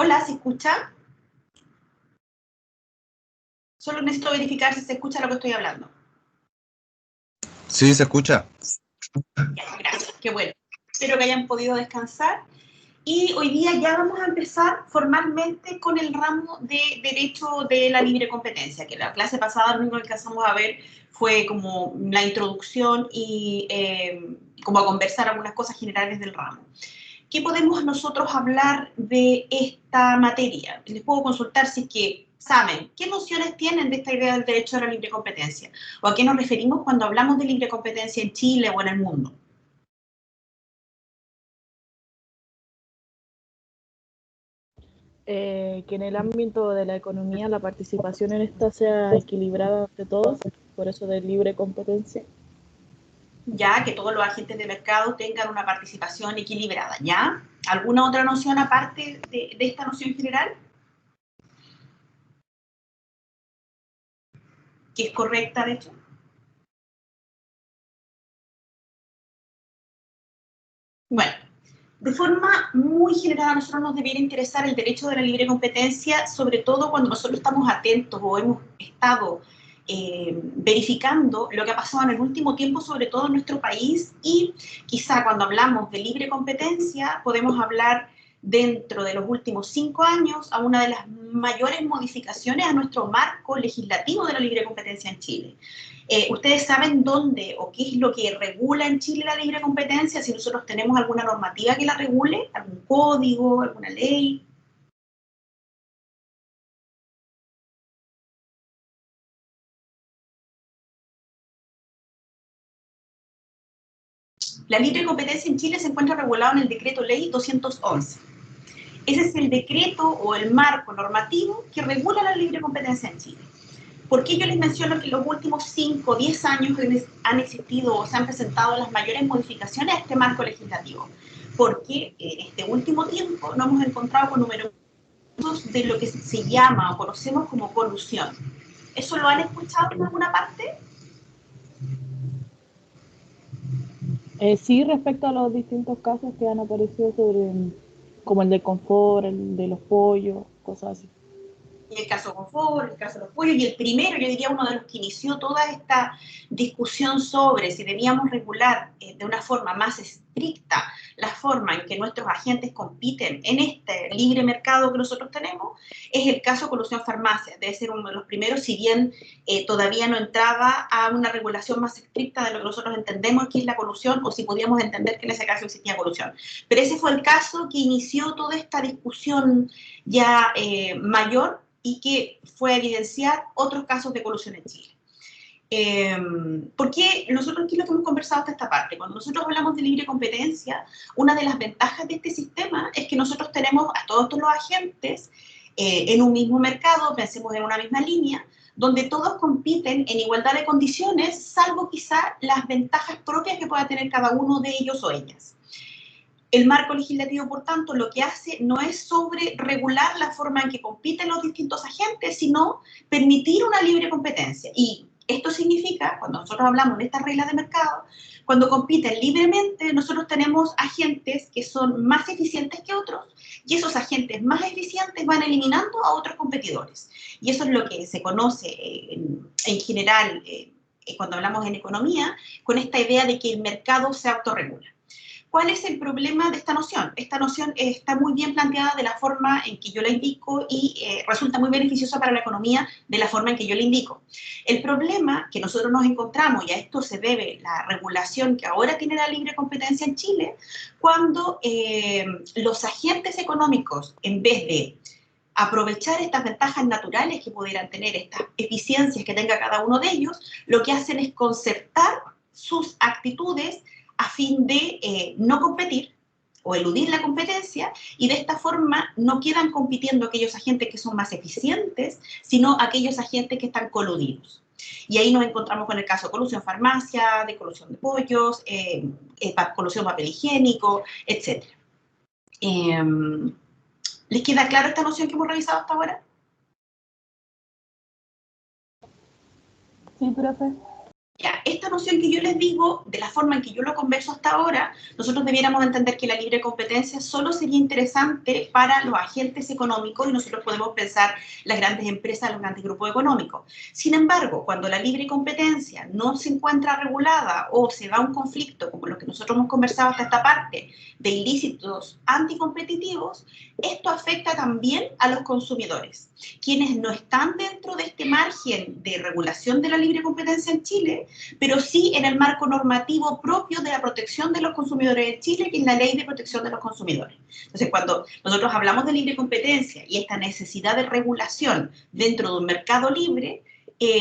Hola, ¿se escucha? Solo necesito verificar si se escucha lo que estoy hablando. Sí, se escucha. Ya, gracias, qué bueno. Espero que hayan podido descansar. Y hoy día ya vamos a empezar formalmente con el ramo de Derecho de la Libre Competencia, que la clase pasada lo único que alcanzamos a ver fue como la introducción y como a conversar algunas cosas generales del ramo. ¿Qué podemos nosotros hablar de esta materia? Les puedo consultar si es que saben qué nociones tienen de esta idea del derecho a la libre competencia, o a qué nos referimos cuando hablamos de libre competencia en Chile o en el mundo. Que en el ámbito de la economía la participación en esta sea equilibrada entre todos, por eso de libre competencia. Ya que todos los agentes de mercado tengan una participación equilibrada, ¿ya? ¿Alguna otra noción aparte de esta noción general? Que es correcta, de hecho. Bueno, de forma muy general a nosotros nos debiera interesar el derecho de la libre competencia, sobre todo cuando nosotros estamos atentos o hemos estado verificando lo que ha pasado en el último tiempo, sobre todo en nuestro país, y quizá cuando hablamos de libre competencia podemos hablar dentro de los últimos 5 años a una de las mayores modificaciones a nuestro marco legislativo de la libre competencia en Chile. ¿Ustedes saben dónde o qué es lo que regula en Chile la libre competencia? Si nosotros tenemos alguna normativa que la regule, algún código, alguna ley. La libre competencia en Chile se encuentra regulada en el decreto ley 211. Ese es el decreto o el marco normativo que regula la libre competencia en Chile. ¿Por qué yo les menciono que en los últimos 5 o 10 años han existido o se han presentado las mayores modificaciones a este marco legislativo? Porque en este último tiempo nos hemos encontrado con numerosos de lo que se llama o conocemos como colusión. ¿Eso lo han escuchado en alguna parte? Sí, respecto a los distintos casos que han aparecido sobre, como el de Confort, el de los pollos, cosas así. Y el caso Confort, el caso de los pollos, y el primero, yo diría uno de los que inició toda esta discusión sobre si debíamos regular de una forma más estricta la forma en que nuestros agentes compiten en este libre mercado que nosotros tenemos, es el caso Colusión Farmacia. Debe ser uno de los primeros, si bien todavía no entraba a una regulación más estricta de lo que nosotros entendemos que es la colusión, o si podíamos entender que en ese caso existía colusión. Pero ese fue el caso que inició toda esta discusión ya mayor, y que fue a evidenciar otros casos de colusión en Chile. Porque nosotros aquí lo que hemos conversado hasta esta parte, cuando nosotros hablamos de libre competencia, una de las ventajas de este sistema es que nosotros tenemos a todos los agentes en un mismo mercado, pensemos en una misma línea, donde todos compiten en igualdad de condiciones, salvo quizá las ventajas propias que pueda tener cada uno de ellos o ellas. El marco legislativo, por tanto, lo que hace no es sobre regular la forma en que compiten los distintos agentes, sino permitir una libre competencia. Y esto significa, cuando nosotros hablamos de estas reglas de mercado, cuando compiten libremente, nosotros tenemos agentes que son más eficientes que otros, y esos agentes más eficientes van eliminando a otros competidores. Y eso es lo que se conoce en general, cuando hablamos en economía, con esta idea de que el mercado se autorregula. ¿Cuál es el problema de esta noción? Esta noción está muy bien planteada de la forma en que yo la indico y resulta muy beneficiosa para la economía de la forma en que yo la indico. El problema que nosotros nos encontramos, y a esto se debe la regulación que ahora tiene la libre competencia en Chile, cuando los agentes económicos, en vez de aprovechar estas ventajas naturales que pudieran tener, estas eficiencias que tenga cada uno de ellos, lo que hacen es concertar sus actitudes a fin de no competir o eludir la competencia, y de esta forma no quedan compitiendo aquellos agentes que son más eficientes, sino aquellos agentes que están coludidos. Y ahí nos encontramos con el caso de colusión farmacia, de colusión de pollos, colusión papel higiénico, etc. ¿Les queda claro esta noción que hemos revisado hasta ahora? Sí, profe. Ya, esta noción que yo les digo, de la forma en que yo lo converso hasta ahora, nosotros debiéramos entender que la libre competencia solo sería interesante para los agentes económicos y nosotros podemos pensar las grandes empresas, los grandes grupos económicos. Sin embargo, cuando la libre competencia no se encuentra regulada o se da un conflicto, como lo que nosotros hemos conversado hasta esta parte, de ilícitos anticompetitivos, esto afecta también a los consumidores, quienes no están dentro de este margen de regulación de la libre competencia en Chile, pero sí en el marco normativo propio de la protección de los consumidores de Chile, que es la Ley de Protección de los Consumidores. Entonces, cuando nosotros hablamos de libre competencia y esta necesidad de regulación dentro de un mercado libre,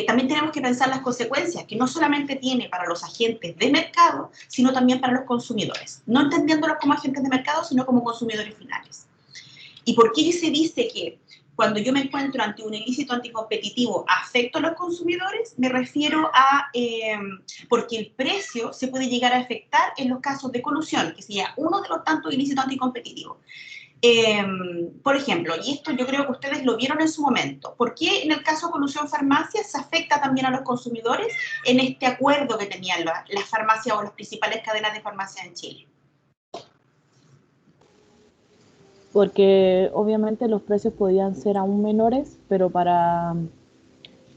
también tenemos que pensar las consecuencias que no solamente tiene para los agentes de mercado, sino también para los consumidores, no entendiéndolos como agentes de mercado, sino como consumidores finales. ¿Y por qué se dice que cuando yo me encuentro ante un ilícito anticompetitivo afecto a los consumidores? Me refiero a porque el precio se puede llegar a afectar en los casos de colusión, que sería uno de los tantos ilícitos anticompetitivos. Por ejemplo, y esto yo creo que ustedes lo vieron en su momento, ¿por qué en el caso de colusión farmacias se afecta también a los consumidores en este acuerdo que tenían las farmacias o las principales cadenas de farmacias en Chile? Porque obviamente los precios podían ser aún menores, pero para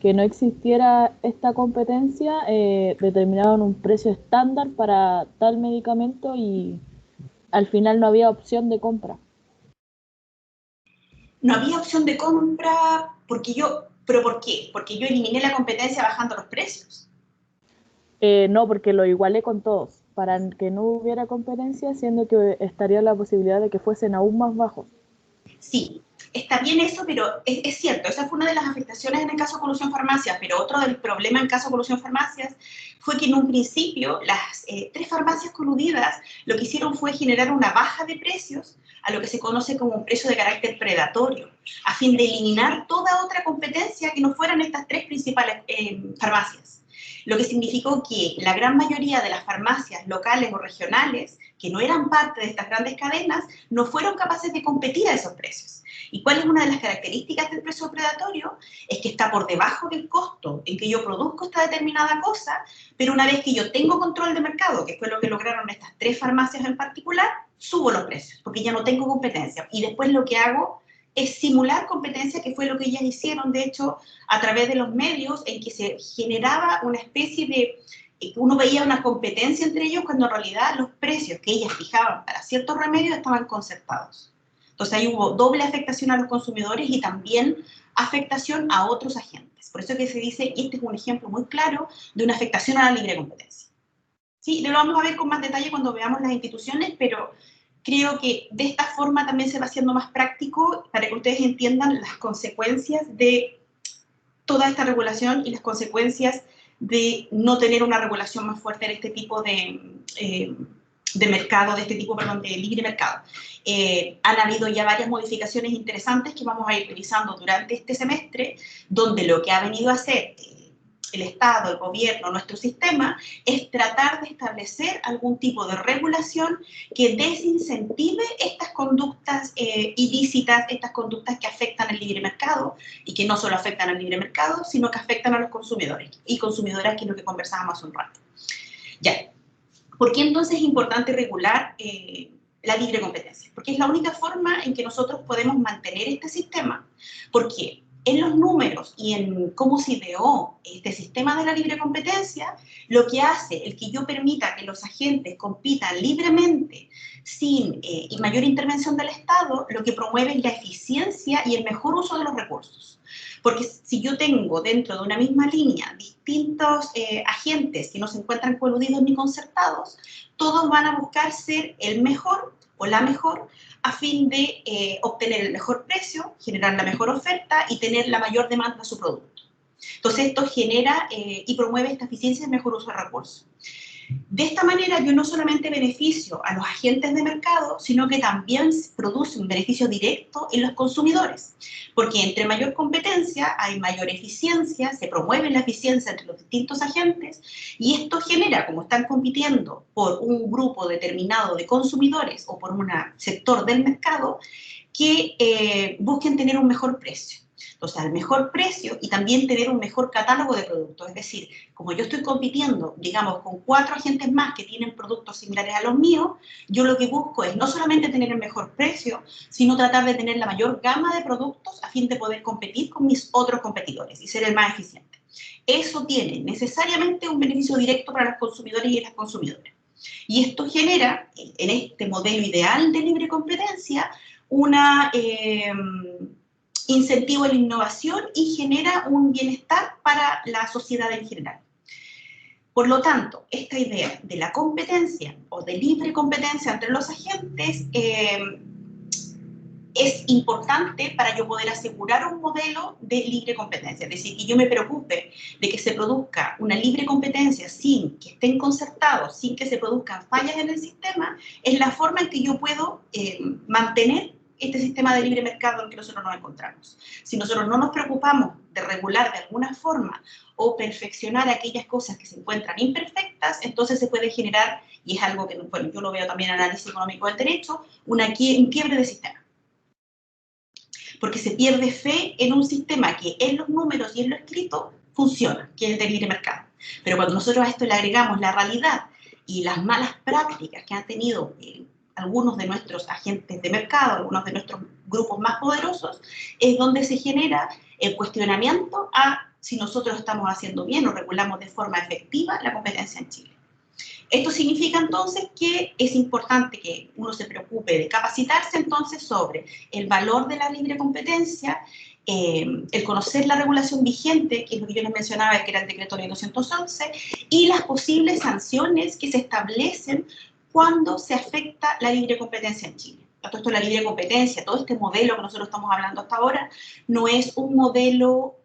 que no existiera esta competencia, determinaban un precio estándar para tal medicamento y al final no había opción de compra. No había opción de compra ¿pero por qué? Porque yo eliminé la competencia bajando los precios. No, porque lo igualé con todos, para que no hubiera competencia, siendo que estaría la posibilidad de que fuesen aún más bajos. Sí, está bien eso, pero es cierto, esa fue una de las afectaciones en el caso de Colusión Farmacias, pero otro del problema en el caso de Colusión Farmacias fue que en un principio las tres farmacias coludidas lo que hicieron fue generar una baja de precios a lo que se conoce como un precio de carácter predatorio, a fin de eliminar toda otra competencia que no fueran estas tres principales farmacias. Lo que significó que la gran mayoría de las farmacias locales o regionales, que no eran parte de estas grandes cadenas, no fueron capaces de competir a esos precios. ¿Y cuál es una de las características del precio predatorio? Es que está por debajo del costo en que yo produzco esta determinada cosa, pero una vez que yo tengo control de mercado, que fue lo que lograron estas tres farmacias en particular, subo los precios, porque ya no tengo competencia. Y después lo que hago es simular competencia, que fue lo que ellas hicieron, de hecho, a través de los medios, en que se generaba una especie de uno veía una competencia entre ellos cuando en realidad los precios que ellas fijaban para ciertos remedios estaban concertados. Entonces ahí hubo doble afectación a los consumidores y también afectación a otros agentes. Por eso que se dice, y este es un ejemplo muy claro de una afectación a la libre competencia. Sí, lo vamos a ver con más detalle cuando veamos las instituciones, pero creo que de esta forma también se va haciendo más práctico para que ustedes entiendan las consecuencias de toda esta regulación y las consecuencias de no tener una regulación más fuerte en este tipo de mercado, de este tipo, perdón, de libre mercado. Han habido ya varias modificaciones interesantes que vamos a ir revisando durante este semestre, donde lo que ha venido a hacer el Estado, el gobierno, nuestro sistema, es tratar de establecer algún tipo de regulación que desincentive estas conductas ilícitas, estas conductas que afectan al libre mercado y que no solo afectan al libre mercado, sino que afectan a los consumidores y consumidoras, que es lo que conversábamos hace un rato. Ya, ¿por qué entonces es importante regular la libre competencia? Porque es la única forma en que nosotros podemos mantener este sistema, porque en los números y en cómo se ideó este sistema de la libre competencia, lo que hace el que yo permita que los agentes compitan libremente sin mayor intervención del Estado, lo que promueve es la eficiencia y el mejor uso de los recursos. Porque si yo tengo dentro de una misma línea distintos agentes que no se encuentran coludidos ni concertados, todos van a buscar ser el mejor o la mejor a fin de obtener el mejor precio, generar la mejor oferta y tener la mayor demanda a su producto. Entonces esto genera y promueve esta eficiencia y el mejor uso de recursos. De esta manera yo no solamente beneficio a los agentes de mercado, sino que también produce un beneficio directo en los consumidores, porque entre mayor competencia hay mayor eficiencia, se promueve la eficiencia entre los distintos agentes y esto genera, como están compitiendo por un grupo determinado de consumidores o por un sector del mercado, que busquen tener un mejor precio. Entonces, al mejor precio y también tener un mejor catálogo de productos. Es decir, como yo estoy compitiendo, digamos, con 4 agentes más que tienen productos similares a los míos, yo lo que busco es no solamente tener el mejor precio, sino tratar de tener la mayor gama de productos a fin de poder competir con mis otros competidores y ser el más eficiente. Eso tiene necesariamente un beneficio directo para los consumidores y las consumidoras. Y esto genera, en este modelo ideal de libre competencia, una incentivo a la innovación y genera un bienestar para la sociedad en general. Por lo tanto, esta idea de la competencia o de libre competencia entre los agentes es importante para yo poder asegurar un modelo de libre competencia. Es decir, que yo me preocupe de que se produzca una libre competencia sin que estén concertados, sin que se produzcan fallas en el sistema, es la forma en que yo puedo mantener este sistema de libre mercado en el que nosotros nos encontramos. Si nosotros no nos preocupamos de regular de alguna forma o perfeccionar aquellas cosas que se encuentran imperfectas, entonces se puede generar, y es algo que bueno, yo lo veo también en análisis económico del derecho, un quiebre de sistema. Porque se pierde fe en un sistema que en los números y en lo escrito funciona, que es el del libre mercado. Pero cuando nosotros a esto le agregamos la realidad y las malas prácticas que han tenido algunos de nuestros agentes de mercado, algunos de nuestros grupos más poderosos, es donde se genera el cuestionamiento a si nosotros estamos haciendo bien o regulamos de forma efectiva la competencia en Chile. Esto significa entonces que es importante que uno se preocupe de capacitarse entonces sobre el valor de la libre competencia, el conocer la regulación vigente, que es lo que yo les mencionaba, que era el decreto ley 211, y las posibles sanciones que se establecen cuando se afecta la libre competencia en Chile. Todo esto, la libre competencia, todo este modelo que nosotros estamos hablando hasta ahora, no es un modelo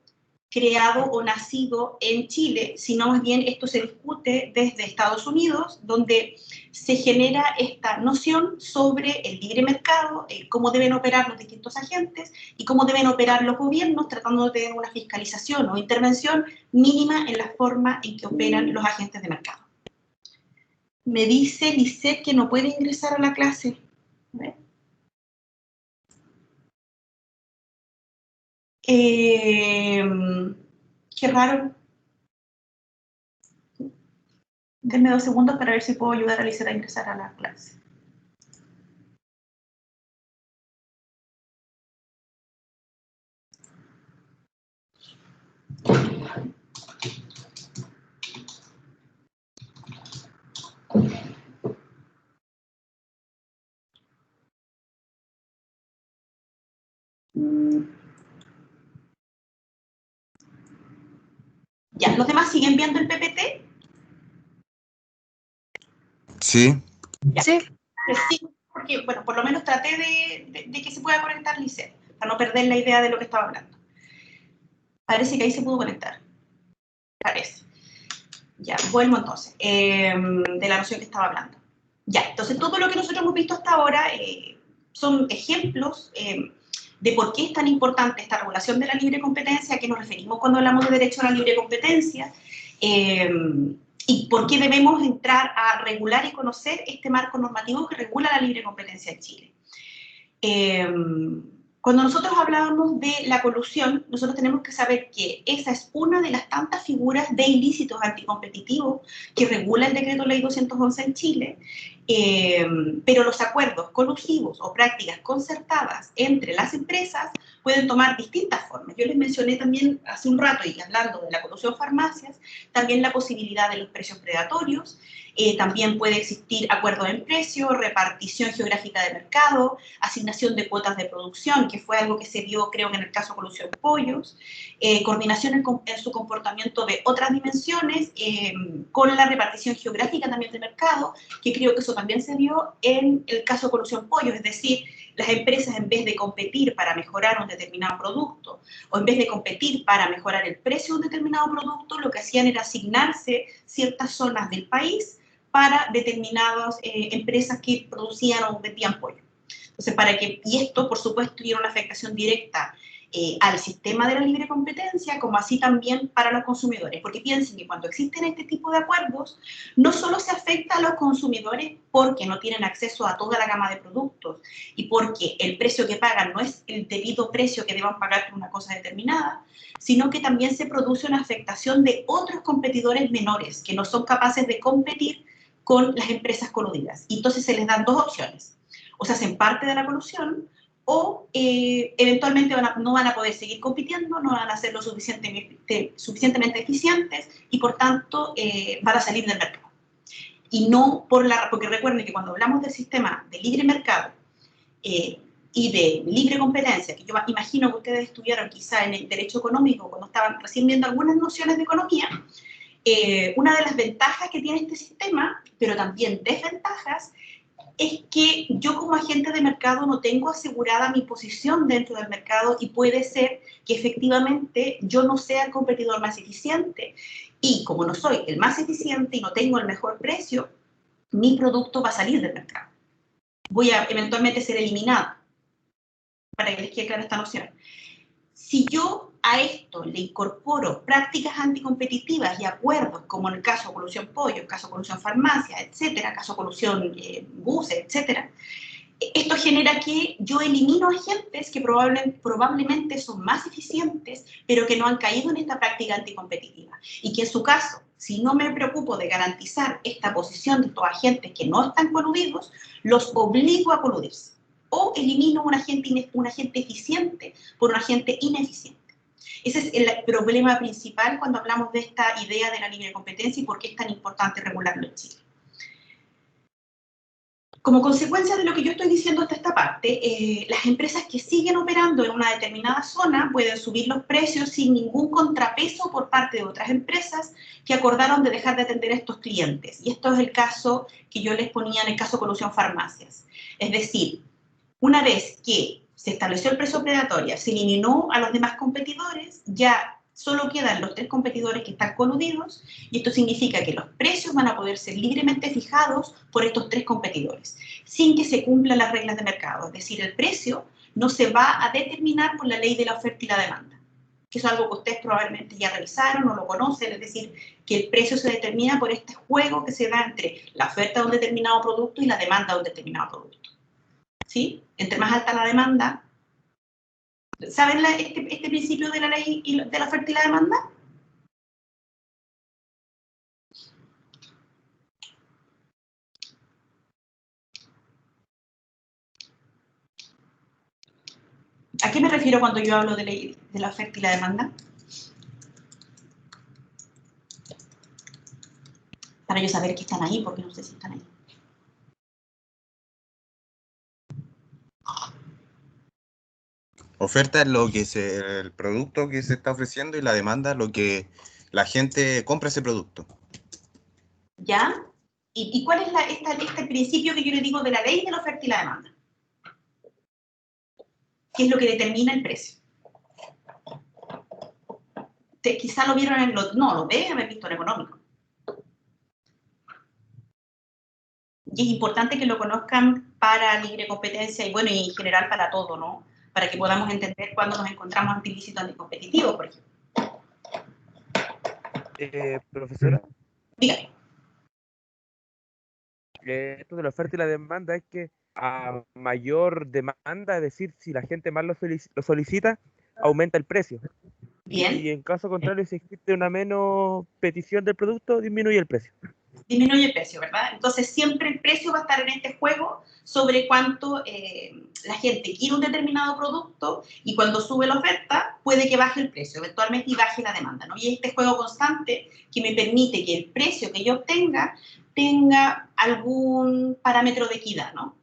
creado o nacido en Chile, sino más bien esto se discute desde Estados Unidos, donde se genera esta noción sobre el libre mercado, cómo deben operar los distintos agentes y cómo deben operar los gobiernos, tratando de tener una fiscalización o intervención mínima en la forma en que operan los agentes de mercado. Me dice Lisette que no puede ingresar a la clase. A ver. Qué raro. Denme 2 segundos para ver si puedo ayudar a Lisette a ingresar a la clase. Ya, ¿los demás siguen viendo el PPT? Sí. Ya. Sí. Sí, porque, bueno, por lo menos traté de que se pueda conectar Lisette, para no perder la idea de lo que estaba hablando. Parece que ahí se pudo conectar. Parece. Ya, vuelvo entonces, de la noción que estaba hablando. Ya, entonces todo lo que nosotros hemos visto hasta ahora son ejemplos de por qué es tan importante esta regulación de la libre competencia, a qué nos referimos cuando hablamos de derecho a la libre competencia, y por qué debemos entrar a regular y conocer este marco normativo que regula la libre competencia en Chile. Cuando nosotros hablábamos de la colusión, nosotros tenemos que saber que esa es una de las tantas figuras de ilícitos anticompetitivos que regula el decreto ley 211 en Chile, pero los acuerdos colusivos o prácticas concertadas entre las empresas pueden tomar distintas formas. Yo les mencioné también hace un rato, y hablando de la colusión farmacias, también la posibilidad de los precios predatorios, también puede existir acuerdo en precio, repartición geográfica de mercado, asignación de cuotas de producción, que fue algo que se dio, creo que en el caso Colusión Pollos, coordinación en su comportamiento de otras dimensiones, con la repartición geográfica también del mercado, que creo que eso también se dio en el caso Colusión Pollos, es decir, las empresas en vez de competir para mejorar un determinado producto o en vez de competir para mejorar el precio de un determinado producto, lo que hacían era asignarse ciertas zonas del país para determinadas empresas que producían o vendían pollo. Entonces, y esto, por supuesto, tiene una afectación directa al sistema de la libre competencia, como así también para los consumidores. Porque piensen que cuando existen este tipo de acuerdos, no solo se afecta a los consumidores porque no tienen acceso a toda la gama de productos y porque el precio que pagan no es el debido precio que deban pagar por una cosa determinada, sino que también se produce una afectación de otros competidores menores que no son capaces de competir con las empresas coludidas. Y entonces se les dan dos opciones. O se hacen parte de la colusión o eventualmente no van a poder seguir compitiendo, no van a ser lo suficientemente eficientes y por tanto van a salir del mercado. Y no porque recuerden que cuando hablamos del sistema de libre mercado y de libre competencia, que yo imagino que ustedes estudiaron quizá en el derecho económico cuando estaban recién viendo algunas nociones de economía, una de las ventajas que tiene este sistema, pero también desventajas, es que yo como agente de mercado no tengo asegurada mi posición dentro del mercado y puede ser que efectivamente yo no sea el competidor más eficiente y como no soy el más eficiente y no tengo el mejor precio, mi producto va a salir del mercado. Voy a eventualmente ser eliminado, para que les quede clara esta noción. Si yo a esto le incorporo prácticas anticompetitivas y acuerdos, como en el caso de Colusión Pollo, el caso de Colusión Farmacia, etcétera, caso de Colusión Buses, etcétera, esto genera que yo elimino agentes que probablemente son más eficientes, pero que no han caído en esta práctica anticompetitiva. Y que en su caso, si no me preocupo de garantizar esta posición de estos agentes que no están coludidos, los obligo a coludirse. O elimino un agente eficiente por un agente ineficiente. Ese es el problema principal cuando hablamos de esta idea de la libre competencia y por qué es tan importante regularlo en Chile. Como consecuencia de lo que yo estoy diciendo hasta esta parte, las empresas que siguen operando en una determinada zona pueden subir los precios sin ningún contrapeso por parte de otras empresas que acordaron de dejar de atender a estos clientes. Y esto es el caso que yo les ponía en el caso Colusión Farmacias. Es decir, una vez que se estableció el precio predatorio, se eliminó a los demás competidores, ya solo quedan los 3 competidores que están coludidos y esto significa que los precios van a poder ser libremente fijados por estos 3 competidores, sin que se cumplan las reglas de mercado. Es decir, el precio no se va a determinar por la ley de la oferta y la demanda, que es algo que ustedes probablemente ya revisaron o lo conocen, es decir, que el precio se determina por este juego que se da entre la oferta de un determinado producto y la demanda de un determinado producto. ¿Sí? Entre más alta la demanda, ¿saben este principio de la ley de la oferta y la demanda? ¿A qué me refiero cuando yo hablo de ley de la oferta y la demanda? Para yo saber que están ahí, porque no sé si están ahí. Oferta es el producto que se está ofreciendo y la demanda es lo que la gente compra ese producto. ¿Ya? ¿Y cuál es este principio que yo le digo de la ley de la oferta y la demanda? ¿Qué es lo que determina el precio? Quizá lo vieron no, lo deben haber visto en económico. Y es importante que lo conozcan para libre competencia y bueno, y en general para todo, ¿no? Para que podamos entender cuándo nos encontramos ante ilícitos anticompetitivos, por ejemplo. Profesora, Dígame. esto de la oferta y la demanda es que a mayor demanda, es decir, si la gente más lo solicita, aumenta el precio. Bien. Y en caso contrario, si existe una menos petición del producto, disminuye el precio. Disminuye el precio, ¿verdad? Entonces siempre el precio va a estar en este juego sobre cuánto la gente quiere un determinado producto y cuando sube la oferta puede que baje el precio, eventualmente y baje la demanda, ¿no? Y este juego constante que me permite que el precio que yo obtenga tenga algún parámetro de equidad, ¿no?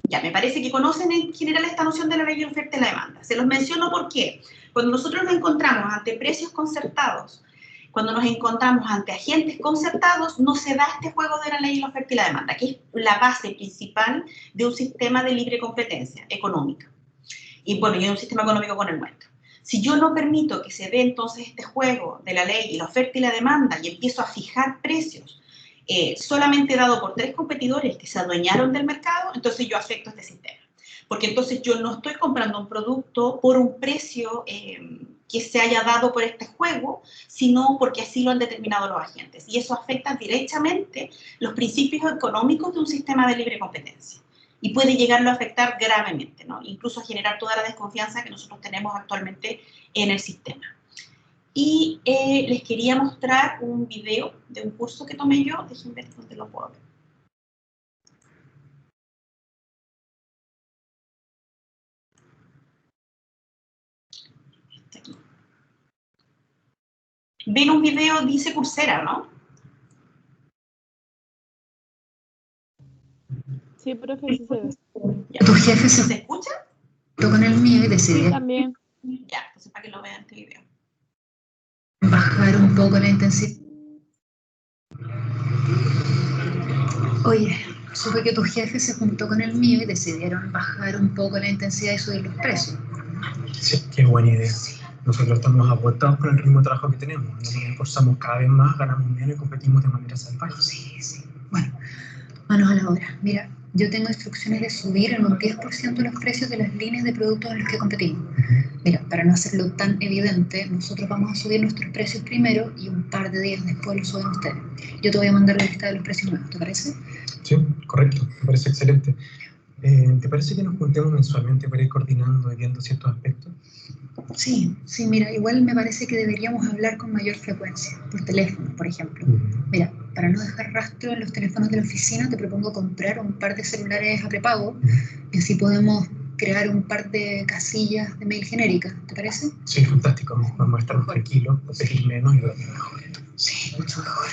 Ya, me parece que conocen en general esta noción de la ley de oferta y la demanda. Se los menciono porque cuando nosotros nos encontramos ante precios concertados, cuando nos encontramos ante agentes concertados, no se da este juego de la ley de la oferta y la demanda, que es la base principal de un sistema de libre competencia económica. Y bueno, y un sistema económico con el nuestro. Si yo no permito que se dé entonces este juego de la ley y la oferta y la demanda y empiezo a fijar precios solamente dado por 3 competidores que se adueñaron del mercado, entonces yo afecto este sistema. porque entonces yo no estoy comprando un producto por un precio que se haya dado por este juego, sino porque así lo han determinado los agentes. Y eso afecta directamente los principios económicos de un sistema de libre competencia. Y puede llegarlo a afectar gravemente, ¿no? Incluso a generar toda la desconfianza que nosotros tenemos actualmente en el sistema. Y les quería mostrar un video de un curso que tomé yo. Déjenme ver dónde lo puedo ver. Aquí. ¿Ven un video? Dice Coursera, ¿no? Sí, profe, sí se ve. Ya. Tu jefe ¿Se escucha? con el mío y Sí, decidieron también. Ya, entonces para que lo vean este video. bajar un poco la intensidad. Oye, supe que tu jefe se juntó con el mío y decidieron bajar un poco la intensidad y subir los precios. Sí, qué buena idea. Nosotros estamos agotados con el ritmo de trabajo que tenemos. Nos esforzamos cada vez más, ganamos menos y competimos de manera salvaje. Sí, sí. Bueno, manos a la obra. Mira, yo tengo instrucciones de subir en un 10% los precios de las líneas de productos en los que competimos. Mira, para no hacerlo tan evidente, nosotros vamos a subir nuestros precios primero y un par de días después los suben ustedes. Yo te voy a mandar la lista de los precios nuevos, ¿te parece? Sí, correcto. Me parece excelente. ¿Te parece que nos juntemos mensualmente para ir coordinando y viendo ciertos aspectos? Sí, sí, mira, igual me parece que deberíamos hablar con mayor frecuencia, por teléfono, por ejemplo. Mira, para no dejar rastro en los teléfonos de la oficina, te propongo comprar un par de celulares a prepago y así podemos crear un par de casillas de mail genéricas, ¿te parece? Sí, fantástico. Vamos a estar más tranquilos, pedir menos y dormir mejor. Sí, mucho mejor.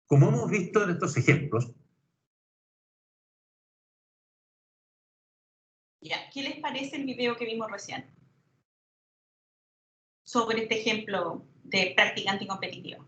Como hemos visto en estos ejemplos. Ya, ¿qué les parece el video que vimos recién? Sobre este ejemplo de práctica anticompetitiva.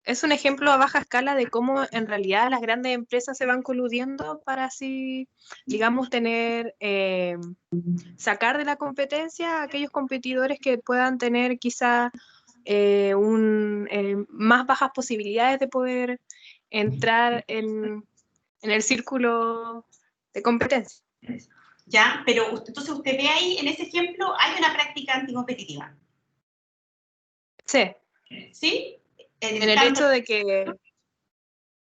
Es un ejemplo a baja escala de cómo en realidad las grandes empresas se van coludiendo para así, digamos, sacar de la competencia a aquellos competidores que puedan tener quizá más bajas posibilidades de poder entrar en el círculo de competencia. Ya, pero entonces usted ve ahí, en ese ejemplo, hay una práctica anticompetitiva. Sí. ¿Sí? En el hecho de que,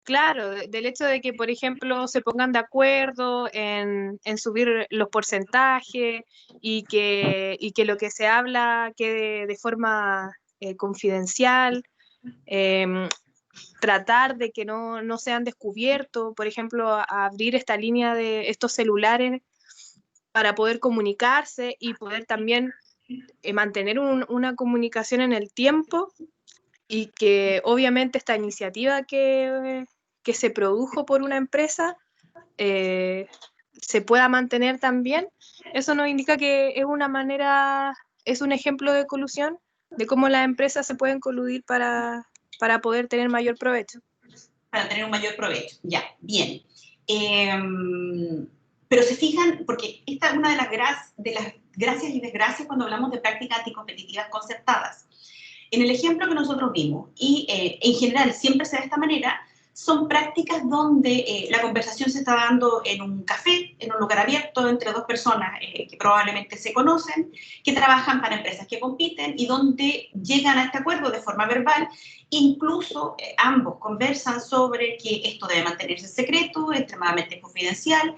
claro, del hecho de que, por ejemplo, se pongan de acuerdo en subir los porcentajes y que lo que se habla quede de forma confidencial, tratar de que no sean descubiertos, por ejemplo, abrir esta línea de estos celulares para poder comunicarse y poder también mantener una comunicación en el tiempo. Y que obviamente esta iniciativa que se produjo por una empresa se pueda mantener también, eso nos indica que es un ejemplo de colusión, de cómo las empresas se pueden coludir para poder tener mayor provecho. Para tener un mayor provecho, ya, bien. Pero se fijan, porque esta es una de las gracias y desgracias cuando hablamos de prácticas anticompetitivas concertadas. En el ejemplo que nosotros vimos, y en general siempre se da de esta manera, son prácticas donde la conversación se está dando en un café, en un lugar abierto, entre dos personas que probablemente se conocen, que trabajan para empresas que compiten y donde llegan a este acuerdo de forma verbal. Incluso ambos conversan sobre que esto debe mantenerse secreto, extremadamente confidencial,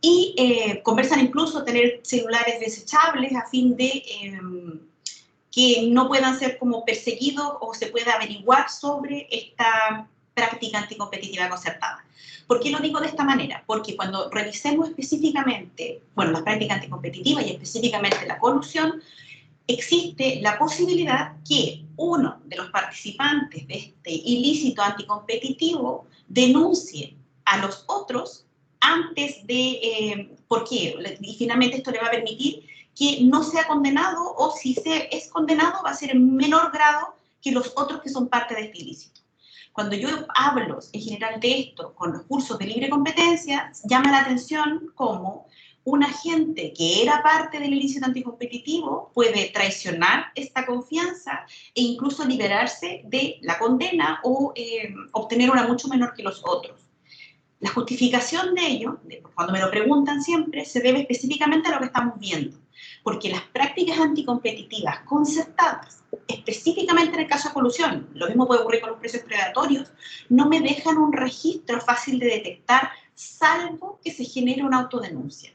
y conversan incluso tener celulares desechables a fin de que no puedan ser como perseguidos o se pueda averiguar sobre esta práctica anticompetitiva concertada. ¿Por qué lo digo de esta manera? Porque cuando revisemos específicamente, bueno, las prácticas anticompetitivas y específicamente la colusión, existe la posibilidad que uno de los participantes de este ilícito anticompetitivo denuncie a los otros antes de, ¿por qué? Y finalmente esto le va a permitir que no sea condenado, o si es condenado va a ser en menor grado que los otros que son parte de este ilícito. Cuando yo hablo en general de esto con los cursos de libre competencia, llama la atención cómo un agente que era parte del ilícito anticompetitivo puede traicionar esta confianza e incluso liberarse de la condena o obtener una mucho menor que los otros. La justificación de ello, cuando me lo preguntan siempre, se debe específicamente a lo que estamos viendo, porque las prácticas anticompetitivas concertadas, específicamente en el caso de colusión, lo mismo puede ocurrir con los precios predatorios, no me dejan un registro fácil de detectar, salvo que se genere una autodenuncia.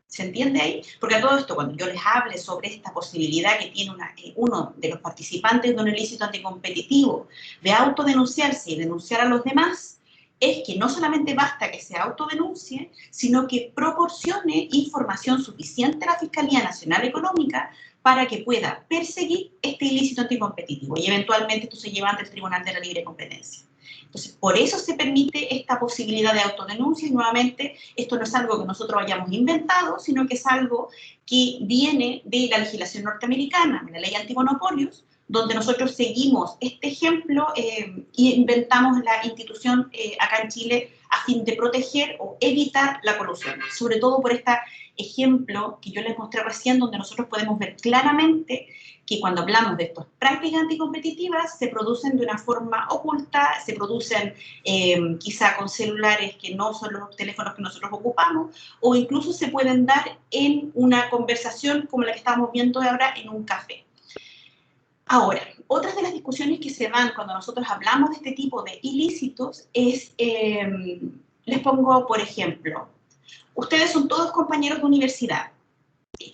¿Se entiende ahí? Porque a todo esto, cuando yo les hable sobre esta posibilidad que tiene uno de los participantes de un ilícito anticompetitivo de autodenunciarse y denunciar a los demás, es que no solamente basta que se autodenuncie, sino que proporcione información suficiente a la Fiscalía Nacional Económica para que pueda perseguir este ilícito anticompetitivo y eventualmente esto se lleva ante el Tribunal de la Libre Competencia. Entonces, por eso se permite esta posibilidad de autodenuncia y nuevamente esto no es algo que nosotros hayamos inventado, sino que es algo que viene de la legislación norteamericana, de la ley antimonopolios, donde nosotros seguimos este ejemplo y inventamos la institución acá en Chile a fin de proteger o evitar la colusión, sobre todo por este ejemplo que yo les mostré recién, donde nosotros podemos ver claramente que cuando hablamos de estas prácticas anticompetitivas se producen de una forma oculta, se producen quizá con celulares que no son los teléfonos que nosotros ocupamos, o incluso se pueden dar en una conversación como la que estamos viendo ahora en un café. Ahora, otras de las discusiones que se dan cuando nosotros hablamos de este tipo de ilícitos es, les pongo, por ejemplo, ustedes son todos compañeros de universidad,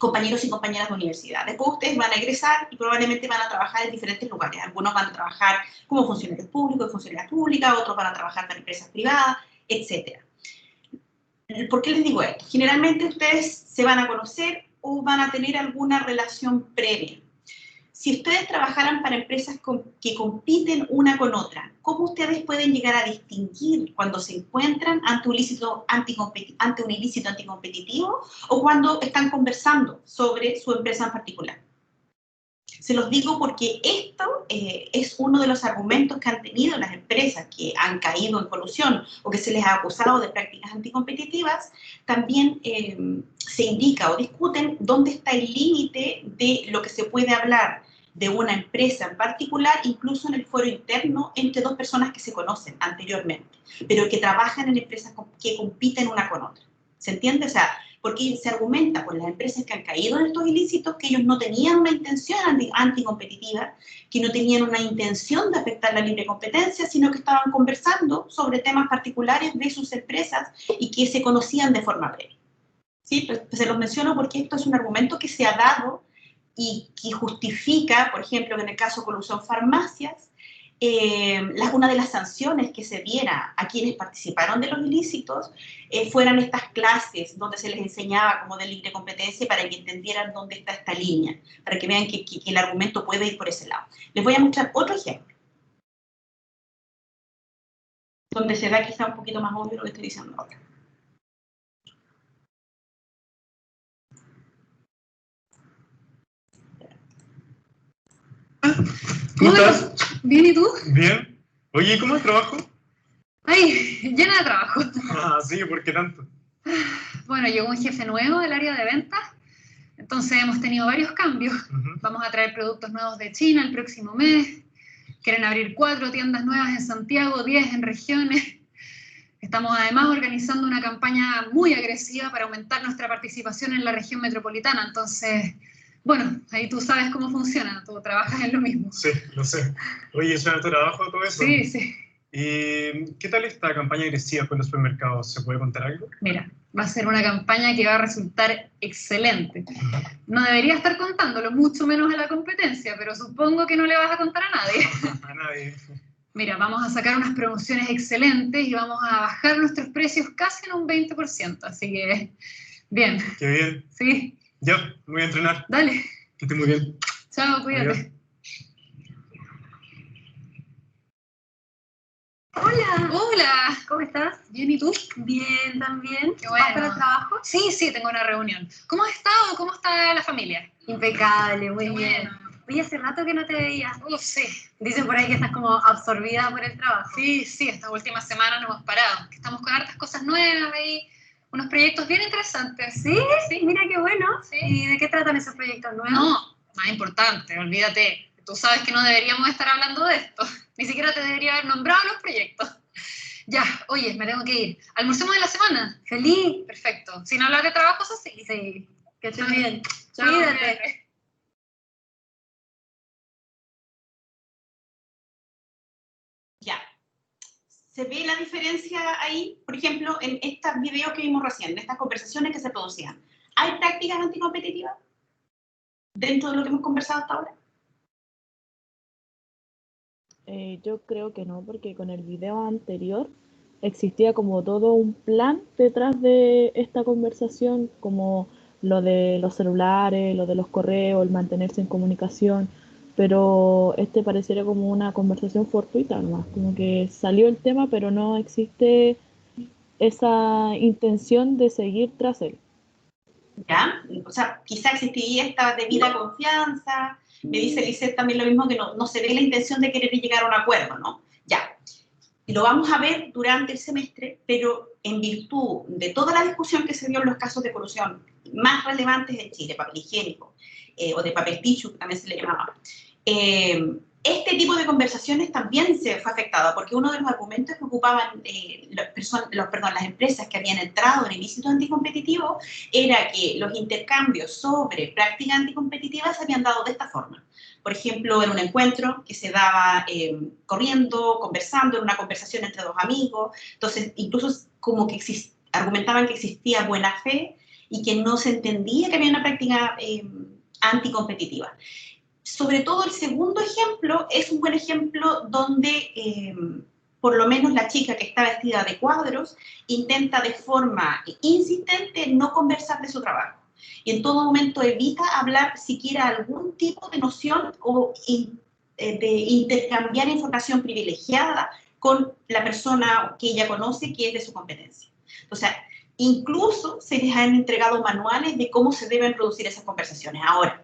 compañeros y compañeras de universidad. Después ustedes van a egresar y probablemente van a trabajar en diferentes lugares. Algunos van a trabajar como funcionarios públicos y funcionarias públicas, otros van a trabajar para empresas privadas, etc. ¿Por qué les digo esto? Generalmente ustedes se van a conocer o van a tener alguna relación previa. Si ustedes trabajaran para empresas que compiten una con otra, ¿cómo ustedes pueden llegar a distinguir cuando se encuentran ante un ilícito anticompetitivo o cuando están conversando sobre su empresa en particular? Se los digo porque esto es uno de los argumentos que han tenido las empresas que han caído en colusión o que se les ha acusado de prácticas anticompetitivas. También se indica o discuten dónde está el límite de lo que se puede hablar de una empresa en particular, incluso en el fuero interno, entre dos personas que se conocen anteriormente, pero que trabajan en empresas que compiten una con otra. ¿Se entiende? O sea, porque se argumenta por las empresas que han caído en estos ilícitos que ellos no tenían una intención anticompetitiva, que no tenían una intención de afectar la libre competencia, sino que estaban conversando sobre temas particulares de sus empresas y que se conocían de forma previa. ¿Sí? Pues se los menciono porque esto es un argumento que se ha dado y que justifica, por ejemplo, que en el caso de colusión farmacias, una de las sanciones que se diera a quienes participaron de los ilícitos fueran estas clases donde se les enseñaba como de libre competencia para que entendieran dónde está esta línea, para que vean que el argumento puede ir por ese lado. Les voy a mostrar otro ejemplo, donde se da quizá un poquito más obvio lo que estoy diciendo ahora. ¿Cómo estás? Bien, ¿y tú? Bien. Oye, ¿cómo es el trabajo? Ay, llena de trabajo. Ah, sí, ¿por qué tanto? Bueno, llegó un jefe nuevo del área de ventas, entonces hemos tenido varios cambios. Vamos a traer productos nuevos de China el próximo mes. Quieren abrir 4 tiendas nuevas en Santiago, 10 en regiones. Estamos además organizando una campaña muy agresiva para aumentar nuestra participación en la región metropolitana. Entonces, bueno, ahí tú sabes cómo funciona, tú trabajas en lo mismo. Sí, lo sé. Oye, ¿suena tu trabajo todo eso? Sí, sí. ¿Y qué tal esta campaña agresiva con los supermercados? ¿Se puede contar algo? Mira, Va a ser una campaña que va a resultar excelente. No debería estar contándolo, mucho menos a la competencia, pero supongo que no le vas a contar a nadie. A nadie. Mira, vamos a sacar unas promociones excelentes y vamos a bajar nuestros precios casi en un 20%, así que, bien. Qué bien. Sí, Yo me voy a entrenar. dale. Que esté muy bien. Chao, cuídate. Adiós. Hola, ¿cómo estás? Bien, ¿y tú? Bien, también. Qué bueno. ¿Vas para el trabajo? Sí, tengo una reunión. ¿Cómo has estado? ¿Cómo está la familia? Impecable, muy Qué bien. bueno. Oye, hace rato que no te veía. Sí. Dicen por ahí que estás como absorbida por el trabajo. Sí, estas últimas semanas no hemos parado. Que estamos con hartas cosas nuevas ahí, unos proyectos bien interesantes. ¿Sí? Mira qué bueno. Sí. ¿Y de qué tratan esos proyectos nuevos? No, más importante, olvídate. Tú sabes que no deberíamos estar hablando de esto. Ni siquiera te debería haber nombrado los proyectos. Ya, oye, me tengo que ir. ¿Almorcemos de la semana? Feliz. Perfecto. Sin hablar de trabajos así. Sí. Que estés bien. Chao, Cuídate. cuídate. Ya. ¿Se ve la diferencia ahí? Por ejemplo, en estos videos que vimos recién, en estas conversaciones que se producían, ¿hay prácticas anticompetitivas dentro de lo que hemos conversado hasta ahora? Yo creo que no, porque con el video anterior existía como todo un plan detrás de esta conversación, como lo de los celulares, lo de los correos, el mantenerse en comunicación, pero este pareciera como una conversación fortuita nomás, como que salió el tema, pero no existe esa intención de seguir tras él. ¿Ya? O sea, quizá existiría esta debida confianza. Me dice Lisette también lo mismo, que no se ve la intención de querer llegar a un acuerdo, ¿no? Ya. Y lo vamos a ver durante el semestre, pero en virtud de toda la discusión que se dio en los casos de corrupción más relevantes en Chile, papel higiénico o de papel tissue, que también se le llamaba, este tipo de conversaciones también se fue afectado, porque uno de los argumentos que ocupaban las empresas que habían entrado en ilícito anticompetitivo era que los intercambios sobre prácticas anticompetitivas se habían dado de esta forma. Por ejemplo, en un encuentro que se daba corriendo, conversando, en una conversación entre dos amigos. Entonces, incluso como que argumentaban que existía buena fe y que no se entendía que había una práctica anticompetitiva. Sobre todo el segundo ejemplo es un buen ejemplo donde por lo menos la chica que está vestida de cuadros intenta de forma insistente no conversar de su trabajo. Y en todo momento evita hablar siquiera algún tipo de noción o de intercambiar información privilegiada con la persona que ella conoce que es de su competencia. O sea, incluso se les han entregado manuales de cómo se deben producir esas conversaciones. Ahora,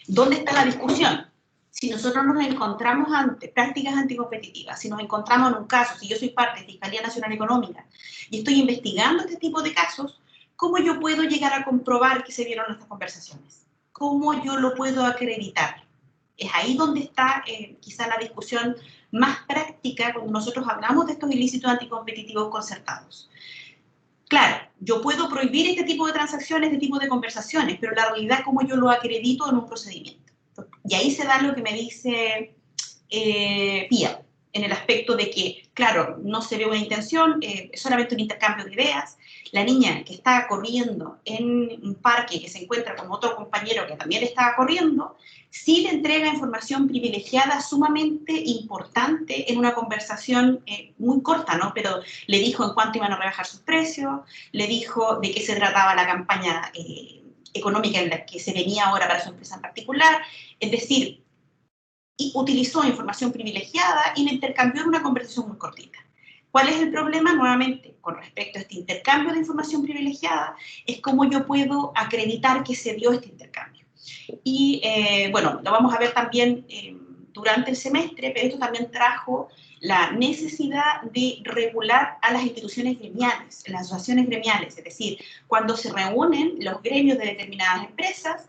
¿dónde está la discusión? Si nosotros nos encontramos ante prácticas anticompetitivas, si nos encontramos en un caso, si yo soy parte de Fiscalía Nacional Económica y estoy investigando este tipo de casos, ¿cómo yo puedo llegar a comprobar que se dieron estas conversaciones? ¿Cómo yo lo puedo acreditar? Es ahí donde está quizá la discusión más práctica cuando nosotros hablamos de estos ilícitos anticompetitivos concertados. Claro, yo puedo prohibir este tipo de transacciones, este tipo de conversaciones, pero la realidad es cómo yo lo acredito en un procedimiento. Y ahí se da lo que me dice Pía, en el aspecto de que, claro, no se ve una intención, es solamente un intercambio de ideas. La niña que está corriendo en un parque, que se encuentra con otro compañero que también estaba corriendo, sí le entrega información privilegiada sumamente importante en una conversación muy corta, ¿no? Pero le dijo en cuánto iban a rebajar sus precios, le dijo de qué se trataba la campaña económica en la que se venía ahora para su empresa en particular, es decir, y utilizó información privilegiada y la intercambió en una conversación muy cortita. ¿Cuál es el problema? Nuevamente, con respecto a este intercambio de información privilegiada, es cómo yo puedo acreditar que se dio este intercambio. Y bueno, lo vamos a ver también durante el semestre, pero esto también trajo la necesidad de regular a las instituciones gremiales, las asociaciones gremiales, es decir, cuando se reúnen los gremios de determinadas empresas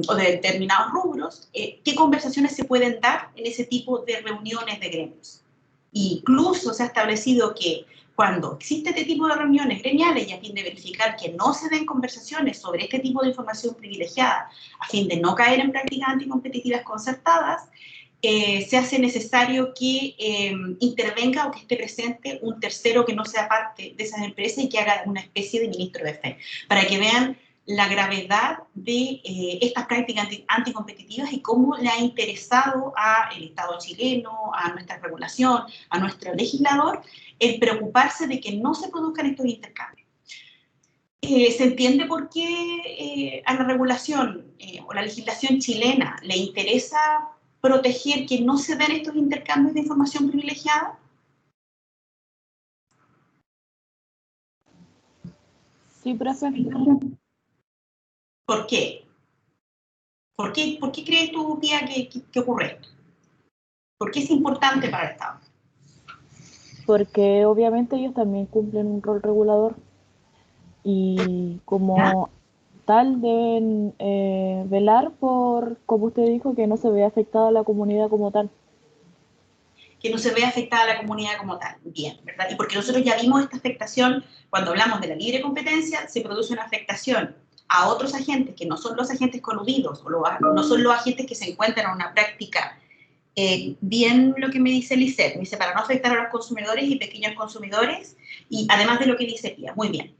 o de determinados rubros, qué conversaciones se pueden dar en ese tipo de reuniones de gremios. Incluso se ha establecido que cuando existe este tipo de reuniones gremiales y a fin de verificar que no se den conversaciones sobre este tipo de información privilegiada, a fin de no caer en prácticas anticompetitivas concertadas, se hace necesario que intervenga o que esté presente un tercero que no sea parte de esas empresas y que haga una especie de ministro de fe, para que vean la gravedad de estas prácticas anticompetitivas y cómo le ha interesado al Estado chileno, a nuestra regulación, a nuestro legislador, el preocuparse de que no se produzcan estos intercambios. ¿Se entiende por qué a la regulación o la legislación chilena le interesa proteger que no se den estos intercambios de información privilegiada? Sí, profe. ¿Por qué? ¿Por qué crees tú, Pía, que ocurre esto? ¿Por qué es importante para el Estado? Porque obviamente ellos también cumplen un rol regulador y como tal deben velar por, como usted dijo, que no se vea afectada la comunidad como tal. Que no se vea afectada la comunidad como tal. Bien, ¿verdad? Y porque nosotros ya vimos esta afectación, cuando hablamos de la libre competencia, se produce una afectación a otros agentes que no son los agentes coludidos, o no son los agentes que se encuentran en una práctica. Bien lo que me dice Lisette, me dice para no afectar a los consumidores y pequeños consumidores, y además de lo que dice Pía, muy bien.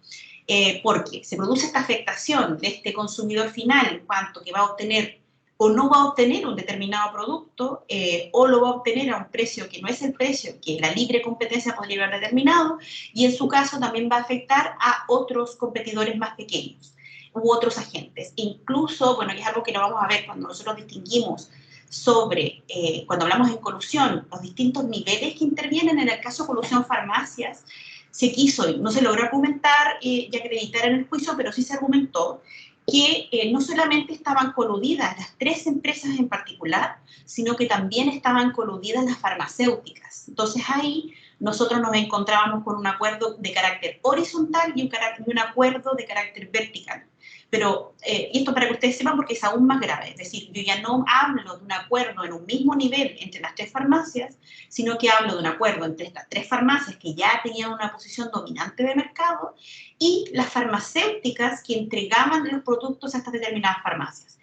Porque se produce esta afectación de este consumidor final en cuanto que va a obtener o no va a obtener un determinado producto o lo va a obtener a un precio que no es el precio que la libre competencia podría haber determinado, y en su caso también va a afectar a otros competidores más pequeños u otros agentes. Incluso, bueno, que es algo que lo vamos a ver cuando nosotros distinguimos sobre, cuando hablamos en colusión, los distintos niveles que intervienen. En el caso de colusión farmacias, se quiso y no se logró argumentar y acreditar en el juicio, pero sí se argumentó que no solamente estaban coludidas las tres empresas en particular, sino que también estaban coludidas las farmacéuticas. Entonces ahí nosotros nos encontrábamos con un acuerdo de carácter horizontal y un acuerdo de carácter vertical. Pero, y esto para que ustedes sepan porque es aún más grave, es decir, yo ya no hablo de un acuerdo en un mismo nivel entre las tres farmacias, sino que hablo de un acuerdo entre estas tres farmacias que ya tenían una posición dominante de mercado y las farmacéuticas que entregaban los productos a estas determinadas farmacias.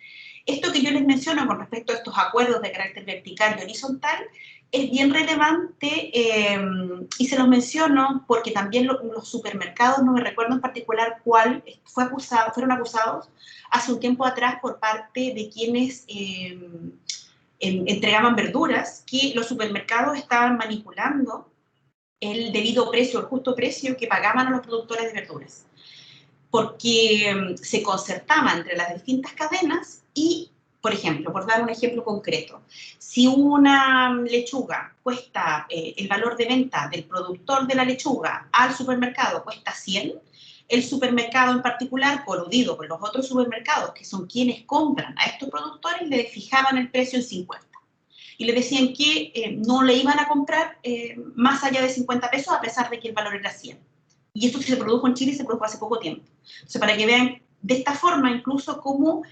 Esto que yo les menciono con respecto a estos acuerdos de carácter vertical y horizontal es bien relevante y se los menciono porque también los supermercados, no me recuerdo en particular cuál, fueron acusados hace un tiempo atrás por parte de quienes entregaban verduras, que los supermercados estaban manipulando el debido precio, el justo precio que pagaban a los productores de verduras, porque se concertaba entre las distintas cadenas y, por ejemplo, por dar un ejemplo concreto, si una lechuga cuesta, el valor de venta del productor de la lechuga al supermercado cuesta 100, el supermercado en particular, coludido con los otros supermercados, que son quienes compran a estos productores, le fijaban el precio en 50. Y le decían que no le iban a comprar más allá de 50 pesos a pesar de que el valor era 100. Y esto se produjo en Chile y se produjo hace poco tiempo. Entonces, para que vean de esta forma incluso cómo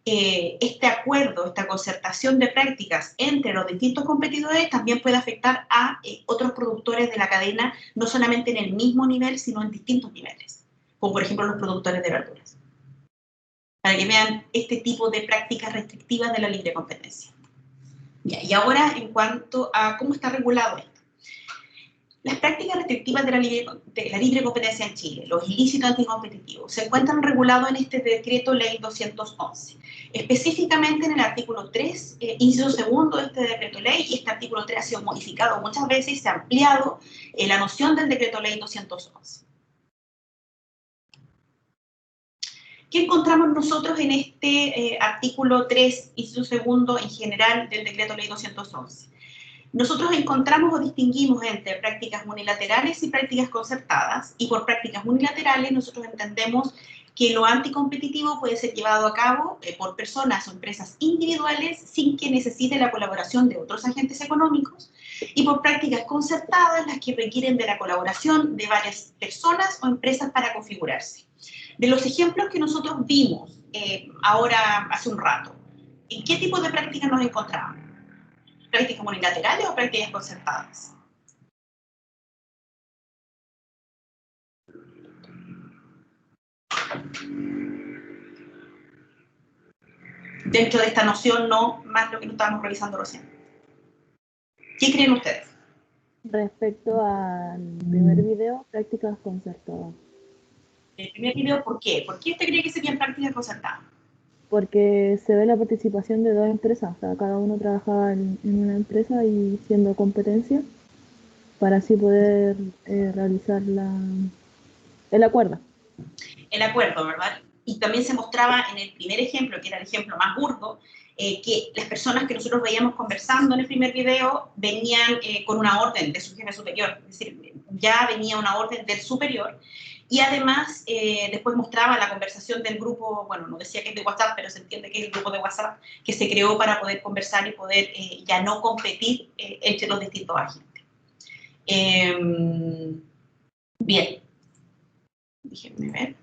este acuerdo, esta concertación de prácticas entre los distintos competidores también puede afectar a otros productores de la cadena, no solamente en el mismo nivel, sino en distintos niveles, como por ejemplo los productores de verduras. Para que vean este tipo de prácticas restrictivas de la libre competencia. Ya, y ahora, en cuanto a cómo está regulado esto. Las prácticas restrictivas de la libre competencia en Chile, los ilícitos anticompetitivos, se encuentran regulados en este decreto ley 211, específicamente en el artículo 3, inciso segundo de este decreto ley, y este artículo 3 ha sido modificado muchas veces y se ha ampliado la noción del decreto ley 211. ¿Qué encontramos nosotros en este artículo 3, inciso segundo en general del decreto ley 211? Nosotros encontramos o distinguimos entre prácticas unilaterales y prácticas concertadas, y por prácticas unilaterales nosotros entendemos que lo anticompetitivo puede ser llevado a cabo por personas o empresas individuales sin que necesite la colaboración de otros agentes económicos, y por prácticas concertadas las que requieren de la colaboración de varias personas o empresas para configurarse. De los ejemplos que nosotros vimos ahora hace un rato, ¿en qué tipo de prácticas nos encontramos? ¿Prácticas unilaterales o prácticas concertadas? Dentro de esta noción, no más lo que no estábamos revisando recién. ¿Qué creen ustedes? Respecto al primer video, prácticas concertadas. El primer video, ¿por qué? ¿Por qué usted cree que serían prácticas concertadas? Porque se ve la participación de dos empresas, o sea, cada uno trabajaba en una empresa y siendo competencia para así poder realizar el acuerdo. El acuerdo, ¿verdad? Y también se mostraba en el primer ejemplo, que era el ejemplo más burdo, que las personas que nosotros veíamos conversando en el primer video venían con una orden de su jefe superior, es decir, ya venía una orden del superior, y además después mostraba la conversación del grupo, bueno, no decía que es de WhatsApp, pero se entiende que es el grupo de WhatsApp que se creó para poder conversar y poder ya no competir entre los distintos agentes. Bien, déjenme ver.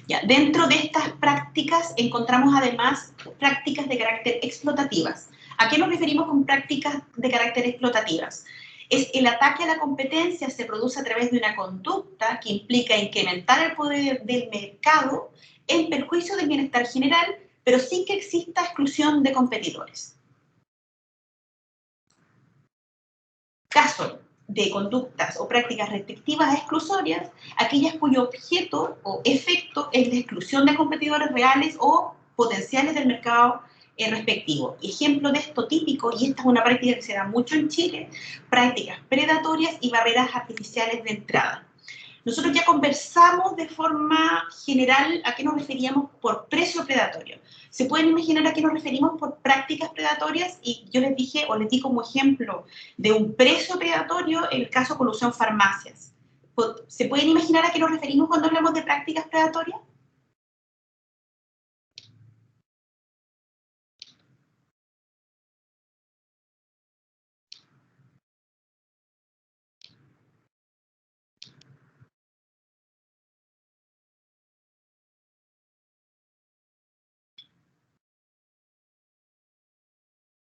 Ya, dentro de estas prácticas encontramos además prácticas de carácter explotativas. ¿A qué nos referimos con prácticas de carácter explotativas? Es el ataque a la competencia se produce a través de una conducta que implica incrementar el poder del mercado en perjuicio del bienestar general, pero sin que exista exclusión de competidores. Caso de conductas o prácticas restrictivas exclusorias, aquellas cuyo objeto o efecto es la exclusión de competidores reales o potenciales del mercado respectivo. Ejemplo de esto típico, y esta es una práctica que se da mucho en Chile, prácticas predatorias y barreras artificiales de entrada. Nosotros ya conversamos de forma general a qué nos referíamos por precio predatorio. ¿Se pueden imaginar a qué nos referimos por prácticas predatorias? Y yo les dije, o les di como ejemplo de un precio predatorio el caso Colusión Farmacias. ¿Se pueden imaginar a qué nos referimos cuando hablamos de prácticas predatorias?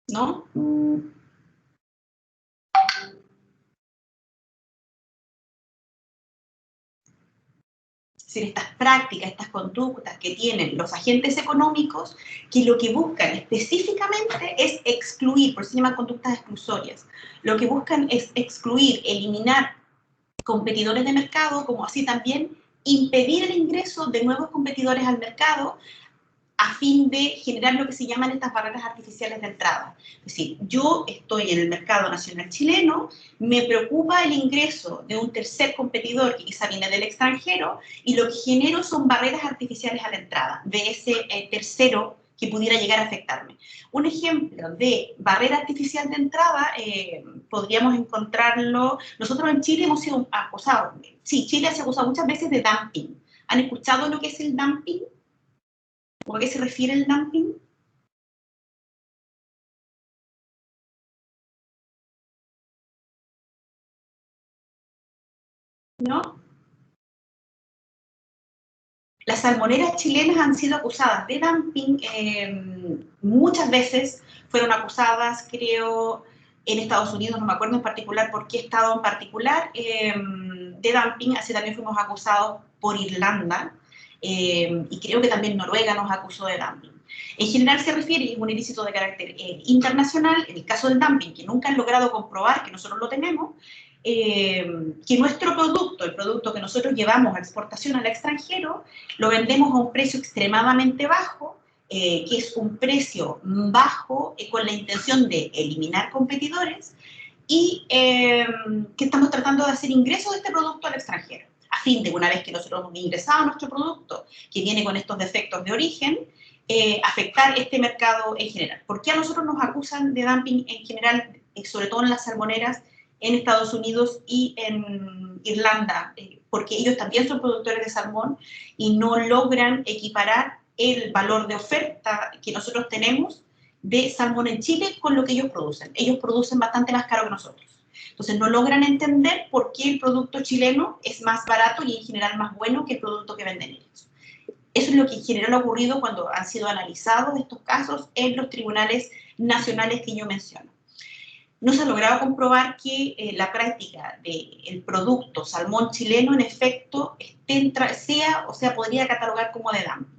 ¿No? Es decir, estas prácticas, estas conductas que tienen los agentes económicos, que lo que buscan específicamente es excluir, por eso se llaman conductas exclusorias, lo que buscan es excluir, eliminar competidores de mercado, como así también impedir el ingreso de nuevos competidores al mercado, a fin de generar lo que se llaman estas barreras artificiales de entrada. Es decir, yo estoy en el mercado nacional chileno, me preocupa el ingreso de un tercer competidor que quizá viene del extranjero, y lo que genero son barreras artificiales a la entrada de ese tercero que pudiera llegar a afectarme. Un ejemplo de barrera artificial de entrada podríamos encontrarlo, nosotros en Chile hemos sido acusados, sí, Chile se ha acusado muchas veces de dumping. ¿Han escuchado lo que es el dumping? ¿O a qué se refiere el dumping? ¿No? Las salmoneras chilenas han sido acusadas de dumping, muchas veces fueron acusadas, creo, en Estados Unidos, no me acuerdo en particular por qué estado en particular, de dumping, así también fuimos acusados por Irlanda, y creo que también Noruega nos acusó de dumping. En general se refiere a un ilícito de carácter internacional, en el caso del dumping, que nunca han logrado comprobar que nosotros lo tenemos, que nuestro producto, el producto que nosotros llevamos a exportación al extranjero, lo vendemos a un precio extremadamente bajo, que es un precio bajo con la intención de eliminar competidores, y que estamos tratando de hacer ingresos de este producto al extranjero, a fin de, una vez que nosotros hemos ingresado nuestro producto, que viene con estos defectos de origen, afectar este mercado en general. ¿Por qué a nosotros nos acusan de dumping en general, sobre todo en las salmoneras, en Estados Unidos y en Irlanda? Porque ellos también son productores de salmón y no logran equiparar el valor de oferta que nosotros tenemos de salmón en Chile con lo que ellos producen. Ellos producen bastante más caro que nosotros. Entonces no logran entender por qué el producto chileno es más barato y en general más bueno que el producto que venden ellos. Eso es lo que en general ha ocurrido cuando han sido analizados estos casos en los tribunales nacionales que yo menciono. No se ha logrado comprobar que la práctica del producto salmón chileno en efecto podría catalogar como de dumping.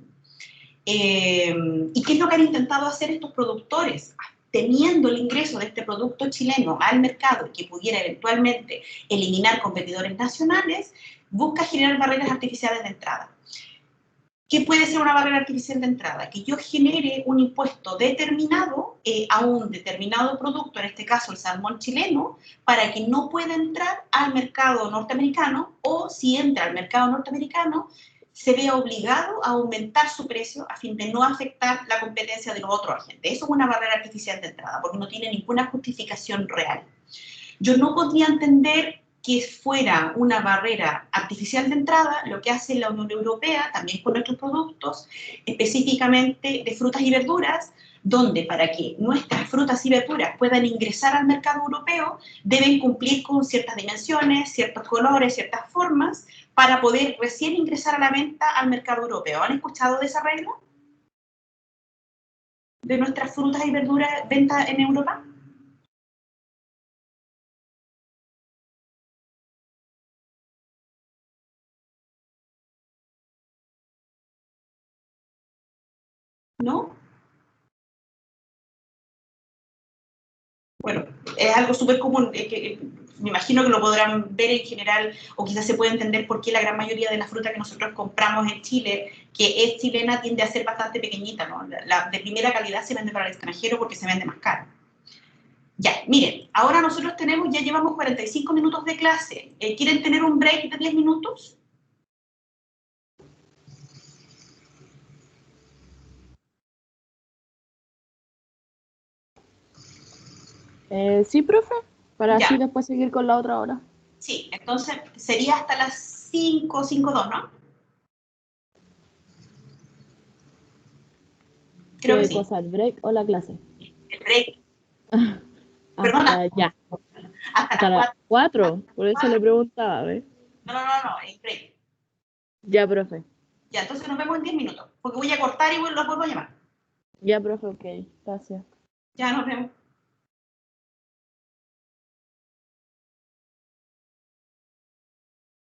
¿Y qué es lo que han intentado hacer estos productores? teniendo el ingreso de este producto chileno al mercado y que pudiera eventualmente eliminar competidores nacionales, busca generar barreras artificiales de entrada. ¿Qué puede ser una barrera artificial de entrada? Que yo genere un impuesto determinado a un determinado producto, en este caso el salmón chileno, para que no pueda entrar al mercado norteamericano, o si entra al mercado norteamericano, se vea obligado a aumentar su precio a fin de no afectar la competencia de los otros agentes. Eso es una barrera artificial de entrada, porque no tiene ninguna justificación real. Yo no podría entender que fuera una barrera artificial de entrada lo que hace la Unión Europea, también con nuestros productos, específicamente de frutas y verduras, donde para que nuestras frutas y verduras puedan ingresar al mercado europeo, deben cumplir con ciertas dimensiones, ciertos colores, ciertas formas, para poder recién ingresar a la venta al mercado europeo. ¿Han escuchado de esa regla? ¿De nuestras frutas y verduras venta en Europa? ¿No? Bueno, es algo súper común, que me imagino que lo podrán ver en general, o quizás se puede entender por qué la gran mayoría de la fruta que nosotros compramos en Chile, que es chilena, tiende a ser bastante pequeñita, ¿no? La de primera calidad se vende para el extranjero porque se vende más caro. Ya, miren, ahora nosotros ya llevamos 45 minutos de clase. ¿Quieren tener un break de 10 minutos? Sí, profe, para Ya. así después seguir con la otra hora. Sí, entonces sería hasta las 5:02, ¿no? Creo que ¿Qué sí. cosa, el break o la clase? El break. Hasta Perdona. ya. Hasta Hasta las las 4, por eso le preguntaba, ¿ves? No, el break. Ya, profe. Ya, entonces nos vemos en 10 minutos, porque voy a cortar y los vuelvo a llamar. Ya, profe, ok. Gracias. Ya, nos vemos.